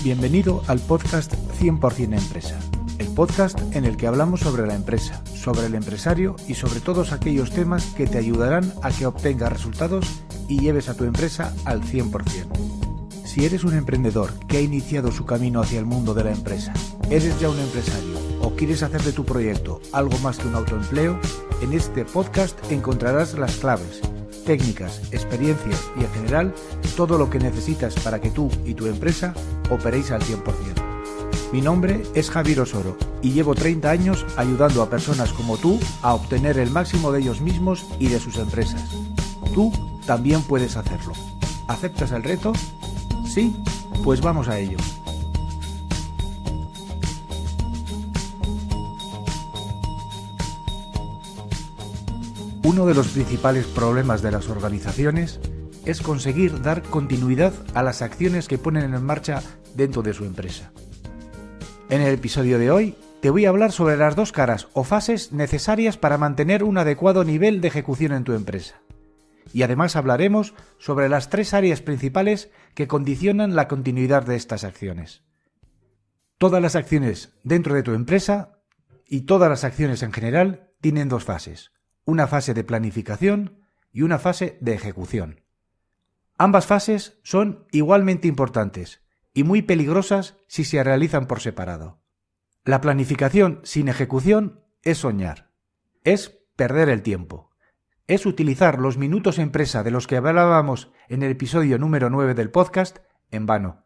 Bienvenido al podcast 100% Empresa, el podcast en el que hablamos sobre la empresa, sobre el empresario y sobre todos aquellos temas que te ayudarán a que obtengas resultados y lleves a tu empresa al 100%. Si eres un emprendedor que ha iniciado su camino hacia el mundo de la empresa, eres ya un empresario o quieres hacer de tu proyecto algo más que un autoempleo, en este podcast encontrarás las claves, técnicas, experiencias y en general todo lo que necesitas para que tú y tu empresa operéis al 100%. Mi nombre es Javier Osoro y llevo 30 años ayudando a personas como tú a obtener el máximo de ellos mismos y de sus empresas. Tú también puedes hacerlo. ¿Aceptas el reto? ¿Sí? Pues vamos a ello. Uno de los principales problemas de las organizaciones es conseguir dar continuidad a las acciones que ponen en marcha dentro de su empresa. En el episodio de hoy te voy a hablar sobre las dos caras o fases necesarias para mantener un adecuado nivel de ejecución en tu empresa. Y además hablaremos sobre las tres áreas principales que condicionan la continuidad de estas acciones. Todas las acciones dentro de tu empresa y todas las acciones en general tienen dos fases. Una fase de planificación y una fase de ejecución. Ambas fases son igualmente importantes y muy peligrosas si se realizan por separado. La planificación sin ejecución es soñar, es perder el tiempo, es utilizar los minutos empresa de los que hablábamos en el episodio número 9 del podcast en vano.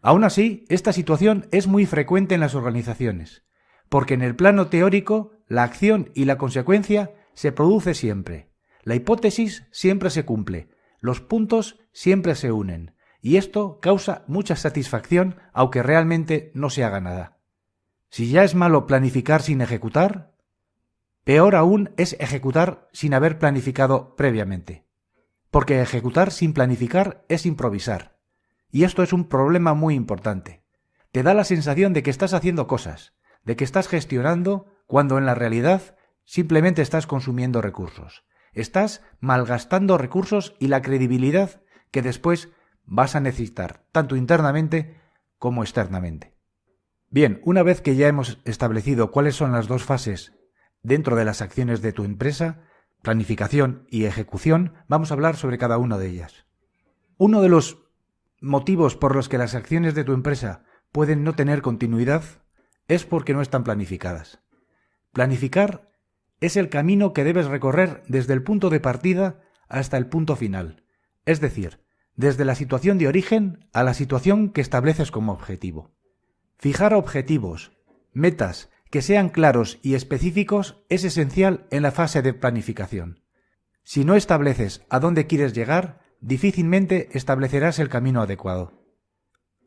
Aún así, esta situación es muy frecuente en las organizaciones, porque en el plano teórico la acción y la consecuencia se produce siempre, la hipótesis siempre se cumple, los puntos siempre se unen, y esto causa mucha satisfacción aunque realmente no se haga nada. Si ya es malo planificar sin ejecutar, peor aún es ejecutar sin haber planificado previamente. Porque ejecutar sin planificar es improvisar, y esto es un problema muy importante. Te da la sensación de que estás haciendo cosas, de que estás gestionando, cuando en la realidad simplemente estás consumiendo recursos. Estás malgastando recursos y la credibilidad que después vas a necesitar, tanto internamente como externamente. Bien, una vez que ya hemos establecido cuáles son las dos fases dentro de las acciones de tu empresa, planificación y ejecución, vamos a hablar sobre cada una de ellas. Uno de los motivos por los que las acciones de tu empresa pueden no tener continuidad es porque no están planificadas. Planificar es el camino que debes recorrer desde el punto de partida hasta el punto final, es decir, desde la situación de origen a la situación que estableces como objetivo. Fijar objetivos, metas que sean claros y específicos es esencial en la fase de planificación. Si no estableces a dónde quieres llegar, difícilmente establecerás el camino adecuado.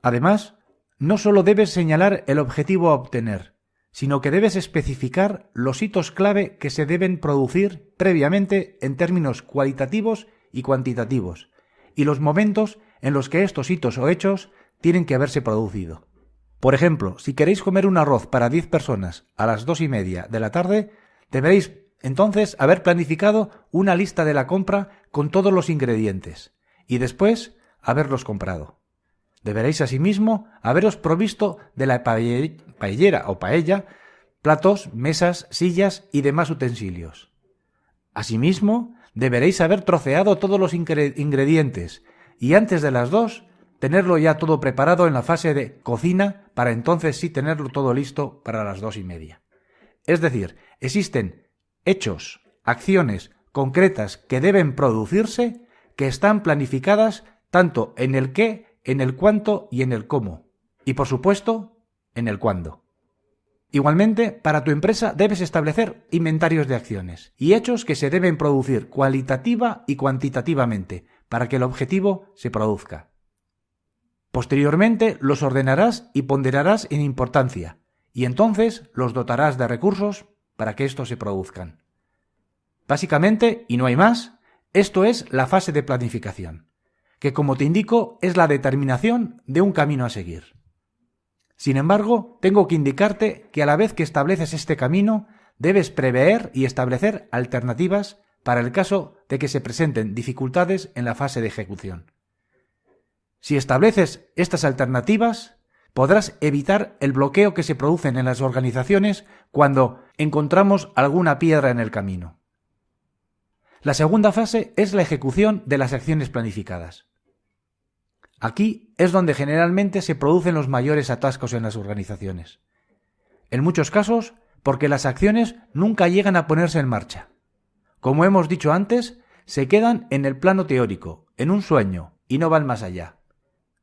Además, no solo debes señalar el objetivo a obtener, sino que debes especificar los hitos clave que se deben producir previamente en términos cualitativos y cuantitativos, y los momentos en los que estos hitos o hechos tienen que haberse producido. Por ejemplo, si queréis comer un arroz para 10 personas a las 2:30 de la tarde, deberéis entonces haber planificado una lista de la compra con todos los ingredientes, y después haberlos comprado. Deberéis asimismo haberos provisto de la paellera o paella, platos, mesas, sillas y demás utensilios. Asimismo, deberéis haber troceado todos los ingredientes y antes de las 2 tenerlo ya todo preparado en la fase de cocina para entonces sí tenerlo todo listo para las 2:30. Es decir, existen hechos, acciones concretas que deben producirse que están planificadas tanto en el qué, en el cuánto y en el cómo. Y por supuesto, en el cuándo. Igualmente, para tu empresa debes establecer inventarios de acciones y hechos que se deben producir cualitativa y cuantitativamente para que el objetivo se produzca. Posteriormente, los ordenarás y ponderarás en importancia y entonces los dotarás de recursos para que estos se produzcan. Básicamente, y no hay más, esto es la fase de planificación, que como te indico es la determinación de un camino a seguir. Sin embargo, tengo que indicarte que a la vez que estableces este camino, debes prever y establecer alternativas para el caso de que se presenten dificultades en la fase de ejecución. Si estableces estas alternativas, podrás evitar el bloqueo que se produce en las organizaciones cuando encontramos alguna piedra en el camino. La segunda fase es la ejecución de las acciones planificadas. Aquí es donde generalmente se producen los mayores atascos en las organizaciones. En muchos casos, porque las acciones nunca llegan a ponerse en marcha. Como hemos dicho antes, se quedan en el plano teórico, en un sueño, y no van más allá.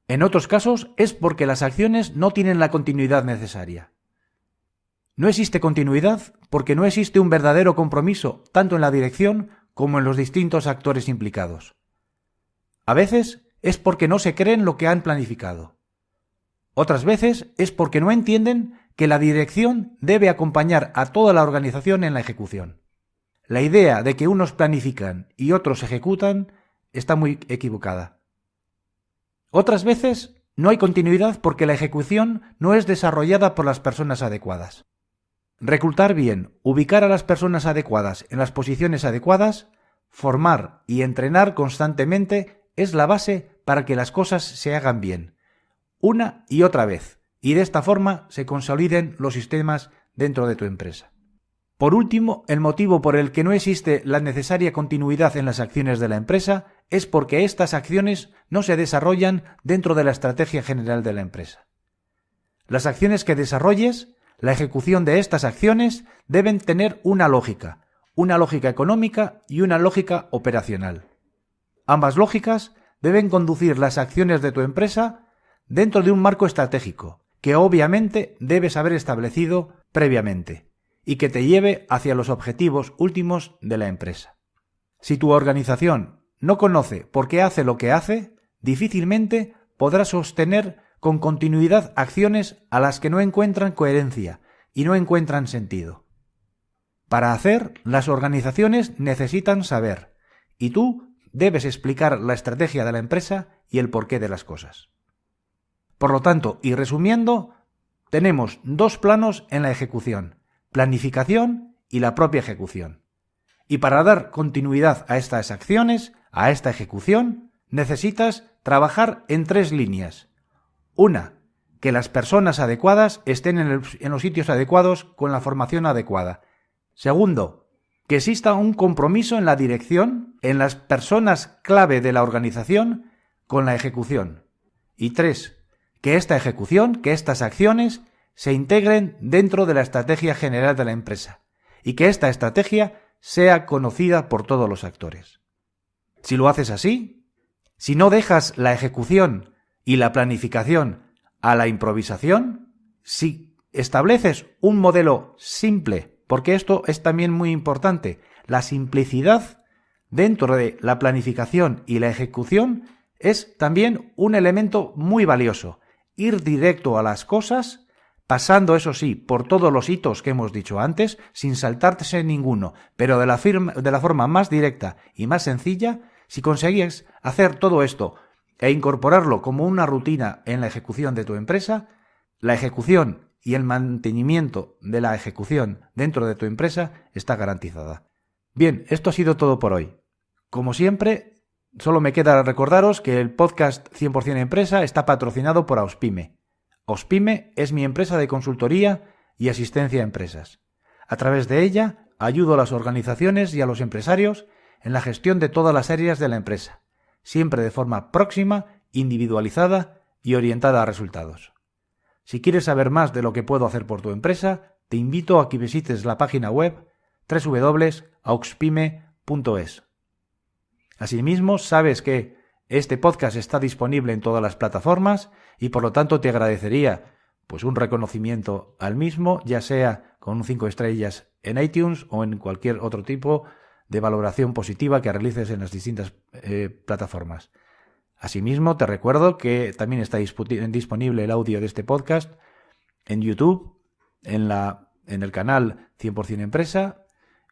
En otros casos es porque las acciones no tienen la continuidad necesaria. No existe continuidad porque no existe un verdadero compromiso tanto en la dirección como en los distintos actores implicados. A veces es porque no se creen lo que han planificado. Otras veces es porque no entienden que la dirección debe acompañar a toda la organización en la ejecución. La idea de que unos planifican y otros ejecutan está muy equivocada. Otras veces no hay continuidad porque la ejecución no es desarrollada por las personas adecuadas. Reclutar bien, ubicar a las personas adecuadas en las posiciones adecuadas, formar y entrenar constantemente es la base para que las cosas se hagan bien, una y otra vez, y de esta forma se consoliden los sistemas dentro de tu empresa. Por último, el motivo por el que no existe la necesaria continuidad en las acciones de la empresa es porque estas acciones no se desarrollan dentro de la estrategia general de la empresa. Las acciones que desarrolles, la ejecución de estas acciones deben tener una lógica económica y una lógica operacional. Ambas lógicas deben conducir las acciones de tu empresa dentro de un marco estratégico, que obviamente debes haber establecido previamente, y que te lleve hacia los objetivos últimos de la empresa. Si tu organización no conoce por qué hace lo que hace, difícilmente podrá sostener con continuidad acciones a las que no encuentran coherencia y no encuentran sentido. Para hacer, las organizaciones necesitan saber, y tú debes explicar la estrategia de la empresa y el porqué de las cosas. Por lo tanto, y resumiendo, tenemos dos planos en la ejecución: planificación y la propia ejecución. Y para dar continuidad a estas acciones, a esta ejecución, necesitas trabajar en tres líneas. Una, que las personas adecuadas estén en los sitios adecuados con la formación adecuada. Segundo, que exista un compromiso en la dirección, en las personas clave de la organización, con la ejecución. Y tres, que esta ejecución, que estas acciones se integren dentro de la estrategia general de la empresa y que esta estrategia sea conocida por todos los actores. Si lo haces así, si no dejas la ejecución y la planificación a la improvisación, si estableces un modelo simple, porque esto es también muy importante, la simplicidad dentro de la planificación y la ejecución es también un elemento muy valioso. Ir directo a las cosas, pasando, eso sí, por todos los hitos que hemos dicho antes, sin saltarse ninguno, pero de la forma más directa y más sencilla. Si consigues hacer todo esto e incorporarlo como una rutina en la ejecución de tu empresa, la ejecución y el mantenimiento de la ejecución dentro de tu empresa está garantizada. Bien, esto ha sido todo por hoy. Como siempre, solo me queda recordaros que el podcast 100% Empresa está patrocinado por Auspime. Auspime es mi empresa de consultoría y asistencia a empresas. A través de ella, ayudo a las organizaciones y a los empresarios en la gestión de todas las áreas de la empresa, siempre de forma próxima, individualizada y orientada a resultados. Si quieres saber más de lo que puedo hacer por tu empresa, te invito a que visites la página web www.auspime.es. Asimismo, sabes que este podcast está disponible en todas las plataformas y por lo tanto te agradecería un reconocimiento al mismo, ya sea con un 5 estrellas en iTunes o en cualquier otro tipo de valoración positiva que realices en las distintas plataformas. Asimismo, te recuerdo que también está disponible el audio de este podcast en YouTube, en el canal 100% Empresa,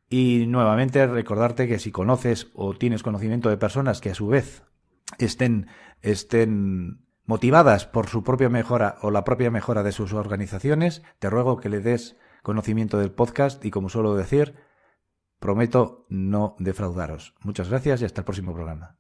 y nuevamente recordarte que si conoces o tienes conocimiento de personas que a su vez estén motivadas por su propia mejora o la propia mejora de sus organizaciones, te ruego que le des conocimiento del podcast y, como suelo decir, prometo no defraudaros. Muchas gracias y hasta el próximo programa.